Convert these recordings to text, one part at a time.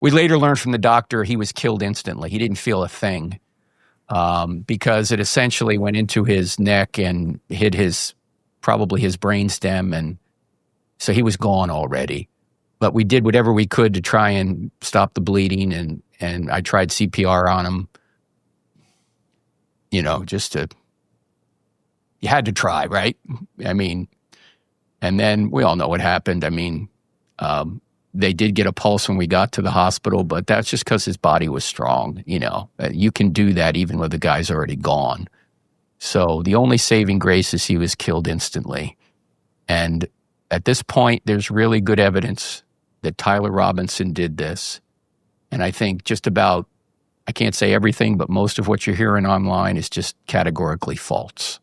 We later learned from the doctor he was killed instantly. He didn't feel a thing because it essentially went into his neck and hit probably his brainstem, and so he was gone already. But we did whatever we could to try and stop the bleeding, and I tried CPR on him. You had to try, right? I mean, and then we all know what happened. I mean, they did get a pulse when we got to the hospital, but that's just because his body was strong. You can do that even when the guy's already gone. So the only saving grace is he was killed instantly. And at this point, there's really good evidence that Tyler Robinson did this. And I think just about, I can't say everything, but most of what you're hearing online is just categorically false.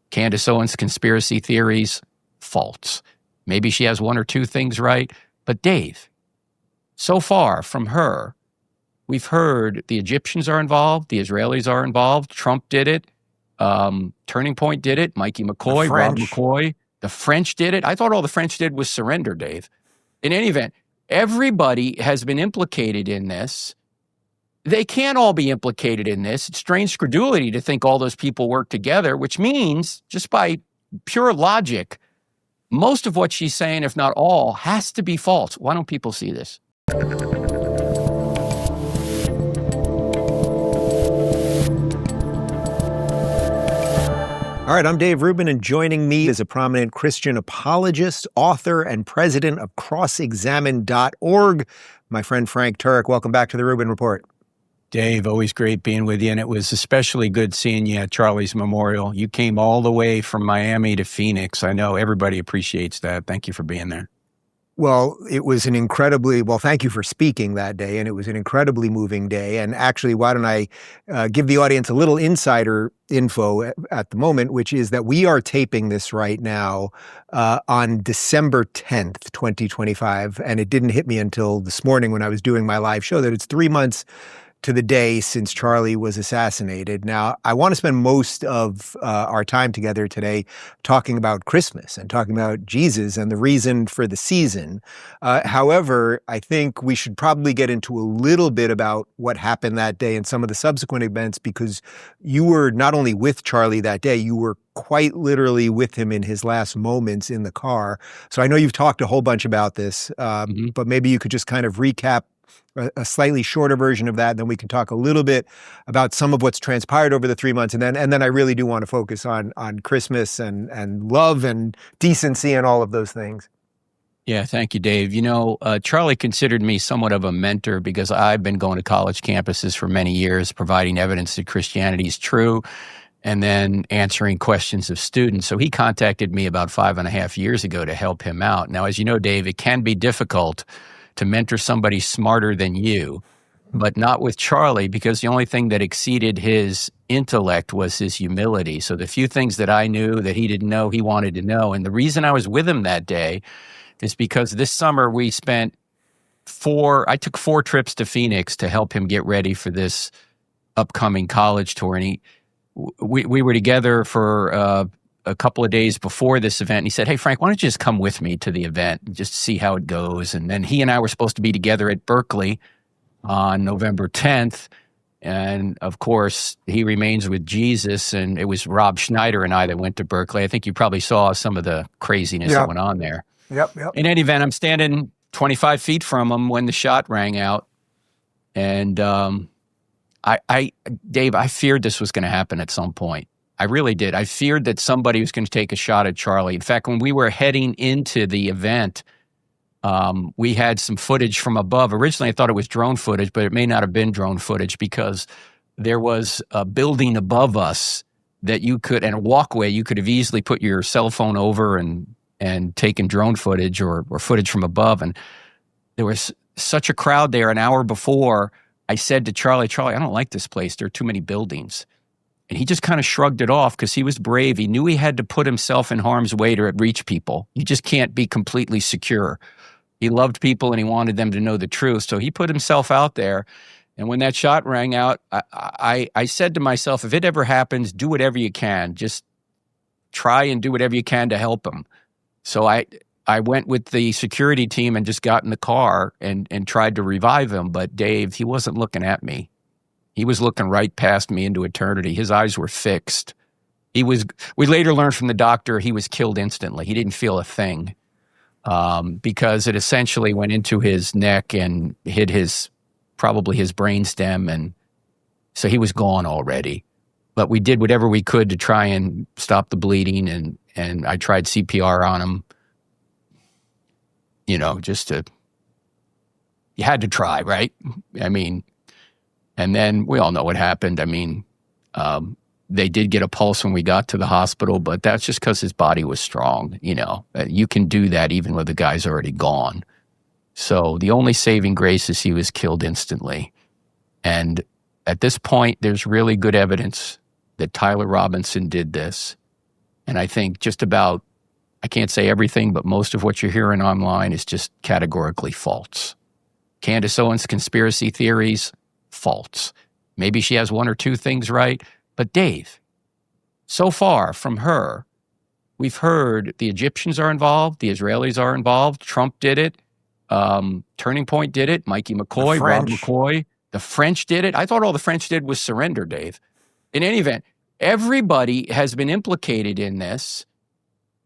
Candace Owens' conspiracy theories, false. Maybe she has one or two things right. But Dave, so far from her, we've heard the Egyptians are involved, the Israelis are involved, Trump did it, Turning Point did it, Mikey McCoy, Rob McCoy, the French did it. I thought all the French did was surrender, Dave. In any event, everybody has been implicated in this. They can't all be implicated in this. It's strange credulity to think all those people work together, which means, just by pure logic, most of what she's saying, if not all, has to be false. Why don't people see this? All right, I'm Dave Rubin, and joining me is a prominent Christian apologist, author, and president of crossexamine.org, my friend Frank Turek. Welcome back to the Rubin Report. Dave, always great being with you, and it was especially good seeing you at Charlie's Memorial. You came all the way from Miami to Phoenix. I know everybody appreciates that. Thank you for being there. Well, it was thank you for speaking that day, and it was an incredibly moving day. And actually, why don't I give the audience a little insider info at the moment, which is that we are taping this right now on December 10th, 2025. And it didn't hit me until this morning when I was doing my live show that it's 3 months to the day since Charlie was assassinated. Now, I want to spend most of our time together today talking about Christmas and talking about Jesus and the reason for the season. However, I think we should probably get into a little bit about what happened that day and some of the subsequent events, because you were not only with Charlie that day, you were quite literally with him in his last moments in the car. So I know you've talked a whole bunch about this, but maybe you could just kind of recap a slightly shorter version of that, and then we can talk a little bit about some of what's transpired over the 3 months, and then I really do want to focus on Christmas and love and decency and all of those things. Yeah, thank you, Dave. Charlie considered me somewhat of a mentor because I've been going to college campuses for many years, providing evidence that Christianity is true, and then answering questions of students. So he contacted me about 5.5 years ago to help him out. Now, as you know, Dave, it can be difficult to mentor somebody smarter than you, but not with Charlie, because the only thing that exceeded his intellect was his humility. So the few things that I knew that he didn't know, he wanted to know. And the reason I was with him that day is because this summer I took 4 trips to Phoenix to help him get ready for this upcoming college tour. And we were together for a couple of days before this event, and he said, "Hey, Frank, why don't you just come with me to the event and just see how it goes?" And then he and I were supposed to be together at Berkeley on November 10th. And of course, he remains with Jesus, and it was Rob Schneider and I that went to Berkeley. I think you probably saw some of the craziness that went on there. Yep. In any event, I'm standing 25 feet from him when the shot rang out. And Dave, I feared this was going to happen at some point. I really did. I feared that somebody was going to take a shot at Charlie. In fact, when we were heading into the event, we had some footage from above. Originally, I thought it was drone footage, but it may not have been drone footage because there was a building above us that you could, and a walkway, you could have easily put your cell phone over and taken drone footage or footage from above. And there was such a crowd there. An hour before, I said to Charlie, I don't like this place. There are too many buildings. And he just kind of shrugged it off because he was brave. He knew he had to put himself in harm's way to reach people. You just can't be completely secure. He loved people and he wanted them to know the truth. So he put himself out there. And when that shot rang out, I said to myself, if it ever happens, do whatever you can. Just try and do whatever you can to help him. So I went with the security team and just got in the car and tried to revive him. But Dave, he wasn't looking at me. He was looking right past me into eternity. His eyes were fixed. We later learned from the doctor he was killed instantly. He didn't feel a thing because it essentially went into his neck and hit probably his brainstem. And so he was gone already. But we did whatever we could to try and stop the bleeding. And I tried CPR on him. You had to try, right? I mean, and then we all know what happened. I mean, they did get a pulse when we got to the hospital, but that's just because his body was strong. You can do that even when the guy's already gone. So the only saving grace is he was killed instantly. And at this point, there's really good evidence that Tyler Robinson did this. And I think just about, I can't say everything, but most of what you're hearing online is just categorically false. Candace Owens' conspiracy theories, false. Maybe she has one or two things right. But Dave, so far from her, we've heard the Egyptians are involved, the Israelis are involved, Trump did it, Turning Point did it, Mikey McCoy, Rob McCoy, the French did it. I thought all the French did was surrender, Dave. In any event, everybody has been implicated in this.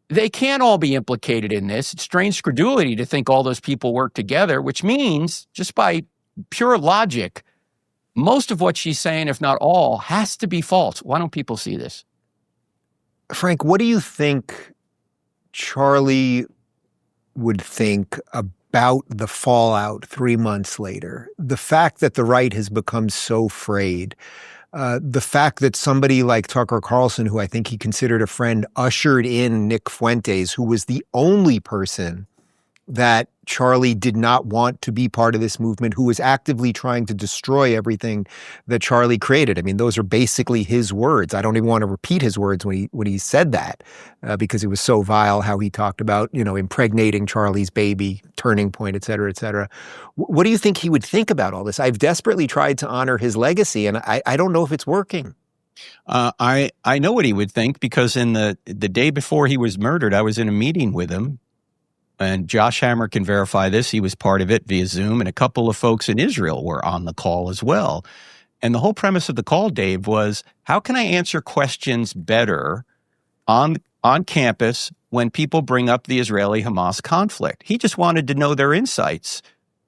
They can't all be implicated in this. It's strange credulity to think all those people work together, which means, just by pure logic, most of what she's saying, if not all, has to be false. Why don't people see this? Frank, what do you think Charlie would think about the fallout 3 months later? The fact that the right has become so frayed, the fact that somebody like Tucker Carlson, who I think he considered a friend, ushered in Nick Fuentes, who was the only person that Charlie did not want to be part of this movement, who was actively trying to destroy everything that Charlie created. I mean, those are basically his words. I don't even want to repeat his words when he said that because it was so vile how he talked about, impregnating Charlie's baby, Turning Point, et cetera, et cetera. What do you think he would think about all this? I've desperately tried to honor his legacy, and I don't know if it's working. I know what he would think because in the day before he was murdered, I was in a meeting with him. And Josh Hammer can verify this. He was part of it via Zoom, and a couple of folks in Israel were on the call as well. And the whole premise of the call, Dave, was how can I answer questions better on campus when people bring up the Israeli-Hamas conflict? He just wanted to know their insights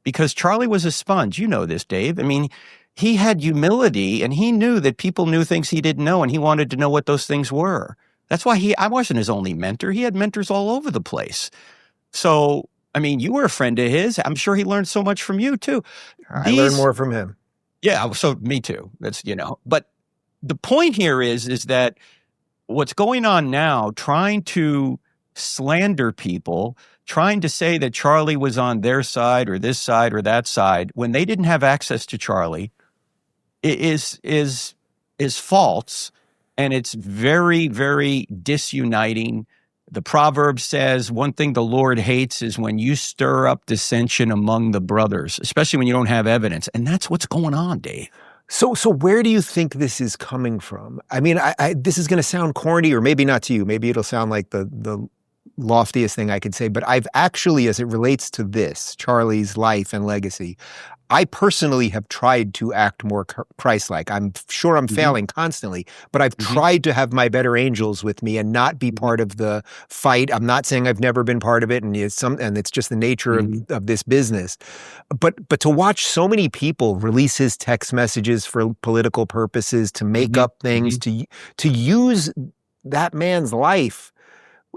because Charlie was a sponge. You know this, Dave. I mean, he had humility, and he knew that people knew things he didn't know, and he wanted to know what those things were. That's why I wasn't his only mentor. He had mentors all over the place. So, I mean, you were a friend of his. I'm sure he learned so much from you, too. I learned more from him. Yeah, so me too. That's, But the point here is that what's going on now, trying to slander people, trying to say that Charlie was on their side or this side or that side, when they didn't have access to Charlie, is false. And it's very, very disuniting. The proverb says one thing the Lord hates is when you stir up dissension among the brothers, especially when you don't have evidence. And that's what's going on, Dave. So where do you think this is coming from? I mean, this is going to sound corny, or maybe not to you. Maybe it'll sound like the loftiest thing I could say. But I've actually, as it relates to this, Charlie's life and legacy, I personally have tried to act more Christ-like. I'm sure I'm failing constantly, but I've tried to have my better angels with me and not be part of the fight. I'm not saying I've never been part of it, and it's just the nature of this business. But to watch so many people release his text messages for political purposes, to make up things, to use that man's life,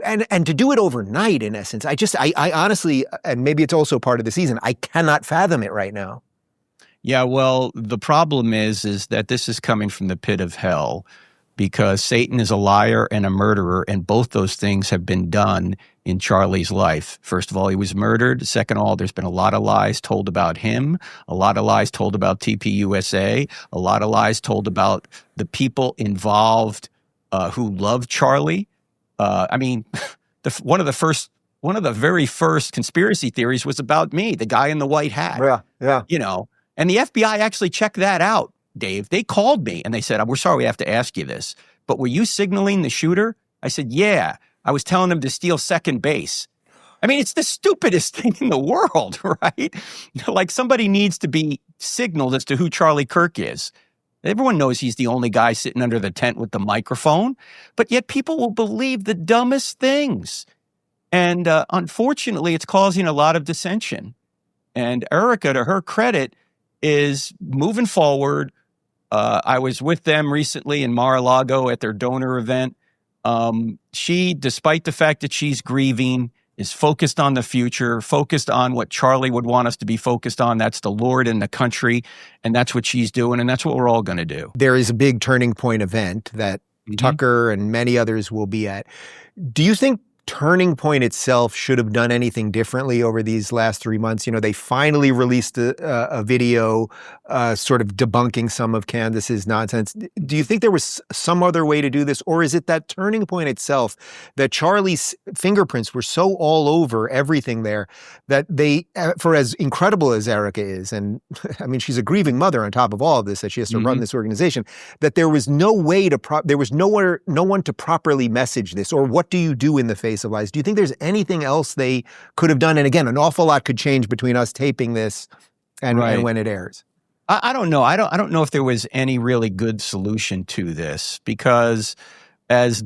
and to do it overnight, in essence, I honestly, and maybe it's also part of the season, I cannot fathom it right now. Yeah, well, the problem is that this is coming from the pit of hell because Satan is a liar and a murderer, and both those things have been done in Charlie's life. First of all, he was murdered. Second of all, there's been a lot of lies told about him, a lot of lies told about TPUSA, a lot of lies told about the people involved who loved Charlie. I mean, one of the very first conspiracy theories was about me, the guy in the white hat. Yeah. And the FBI actually checked that out, Dave. They called me and they said, "We're sorry we have to ask you this, but were you signaling the shooter?" I said, "Yeah. I was telling him to steal second base." I mean, it's the stupidest thing in the world, right? Like somebody needs to be signaled as to who Charlie Kirk is. Everyone knows he's the only guy sitting under the tent with the microphone, but yet people will believe the dumbest things. And unfortunately, it's causing a lot of dissension. And Erika, to her credit, is moving forward. I was with them recently in Mar-a-Lago at their donor event. She, despite the fact that she's grieving, is focused on the future, focused on what Charlie would want us to be focused on. That's the Lord and the country. And that's what she's doing. And that's what we're all going to do. There is a big turning point event that Tucker and many others will be at. Do you think Turning Point itself should have done anything differently over these last 3 months? You know, they finally released a video sort of debunking some of Candace's nonsense. Do you think there was some other way to do this? Or is it that Turning Point itself, that Charlie's fingerprints were so all over everything there that they, for as incredible as Erika is, and I mean, she's a grieving mother on top of all of this, that she has to run this organization, that there was no way to, there was no one to properly message this? Or what do you do in the face of lies? Do you think there's anything else they could have done? And again, an awful lot could change between us taping this and when it airs. I don't know. I don't know if there was any really good solution to this, because as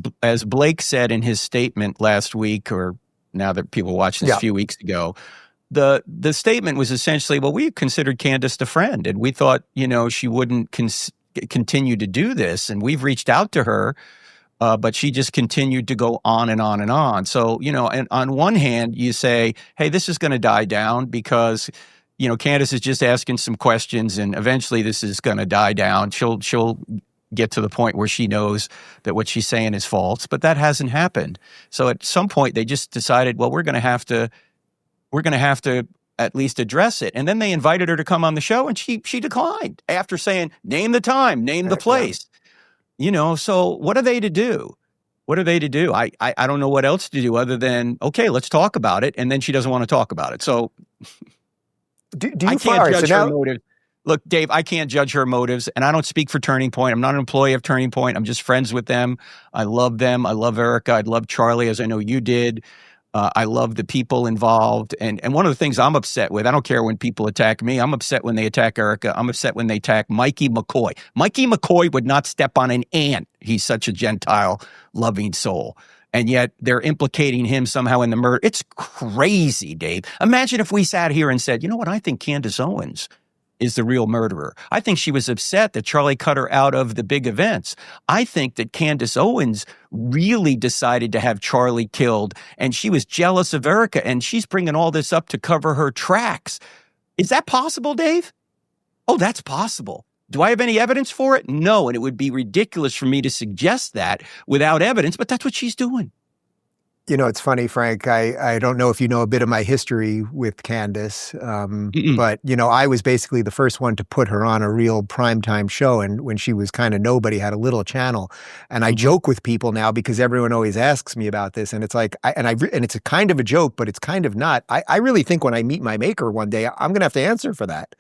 Blake said in his statement last week, or now that people watched this a few weeks ago, the statement was essentially, well, we considered Candace a friend, and we thought, you know, she wouldn't continue to do this, and we've reached out to her. But she just continued to go on and on and on. So, you know, and on one hand, you say, hey, this is going to die down because, you know, Candace is just asking some questions, and eventually this is going to die down. She'll get to the point where she knows that what she's saying is false, but that hasn't happened. So at some point they just decided, well, we're going to have to at least address it. And then they invited her to come on the show, and she declined after saying, name the time, name the place. You know, so what are they to do? What are they to do? I don't know what else to do other than, okay, let's talk about it. And then she doesn't want to talk about it. So do you I can't judge her motives. Look, Dave, I can't judge her motives, and I don't speak for Turning Point. I'm not an employee of Turning Point. I'm just friends with them. I love them. I love Erika. I love Charlie, as I know you did. I love the people involved. And one of the things I'm upset with, I don't care when people attack me. I'm upset when they attack Erika. I'm upset when they attack Mikey McCoy. Mikey McCoy would not step on an ant. He's such a Gentile loving soul. And yet they're implicating him somehow in the murder. It's crazy, Dave. Imagine if we sat here and said, you know what, I think Candace Owens is the real murderer. I think she was upset that Charlie cut her out of the big events. I think that Candace Owens really decided to have Charlie killed, and she was jealous of Erika, and she's bringing all this up to cover her tracks. Is that possible, Dave? Oh, that's possible. Do I have any evidence for it? No, and it would be ridiculous for me to suggest that without evidence, but that's what she's doing. You know, it's funny, Frank, I don't know if you know a bit of my history with Candace, but, you know, I was basically the first one to put her on a real primetime show, and when she was kind of nobody, had a little channel. And I joke with people now because everyone always asks me about this, and it's like, and it's a kind of a joke, but it's kind of not. I really think when I meet my maker one day, I'm going to have to answer for that.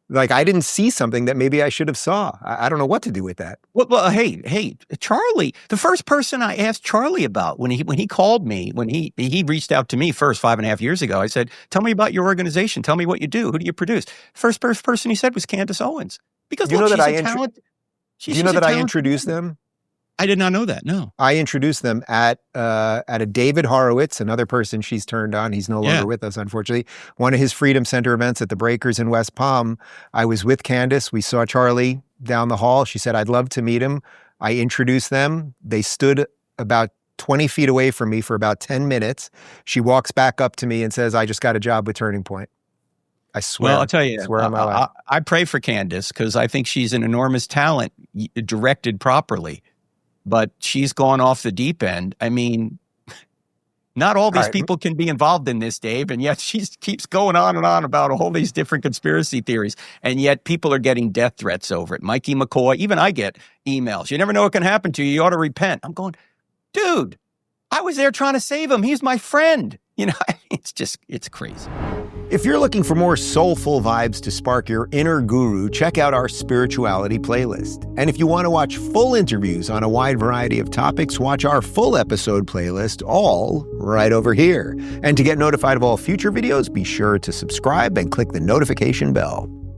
Like, I didn't see something that maybe I should have saw. I don't know what to do with that. Well, hey, Charlie, the first person I asked Charlie about when he called me, when he reached out to me first 5.5 years ago, I said, tell me about your organization. Tell me what you do. Who do you produce? First person he said was Candace Owens. Because do you look, know that she's a talent. Do you know that I introduced them? I did not know that, no. I introduced them at a David Horowitz, another person she's turned on. He's no longer with us, unfortunately. One of his Freedom Center events at the Breakers in West Palm. I was with Candace. We saw Charlie down the hall. She said, I'd love to meet him. I introduced them. They stood about 20 feet away from me for about 10 minutes. She walks back up to me and says, I just got a job with Turning Point. I swear. Well, I'll tell you, I pray for Candace because I think she's an enormous talent directed properly. But she's gone off the deep end. I mean, not all these people can be involved in this, Dave, and yet she keeps going on and on about all these different conspiracy theories, and yet people are getting death threats over it. Mikey McCoy, even I get emails. You never know what can happen to you. You ought to repent. I'm going, dude, I was there trying to save him. He's my friend. You know, it's crazy. If you're looking for more soulful vibes to spark your inner guru, check out our spirituality playlist. And if you want to watch full interviews on a wide variety of topics, watch our full episode playlist, all right over here. And to get notified of all future videos, be sure to subscribe and click the notification bell.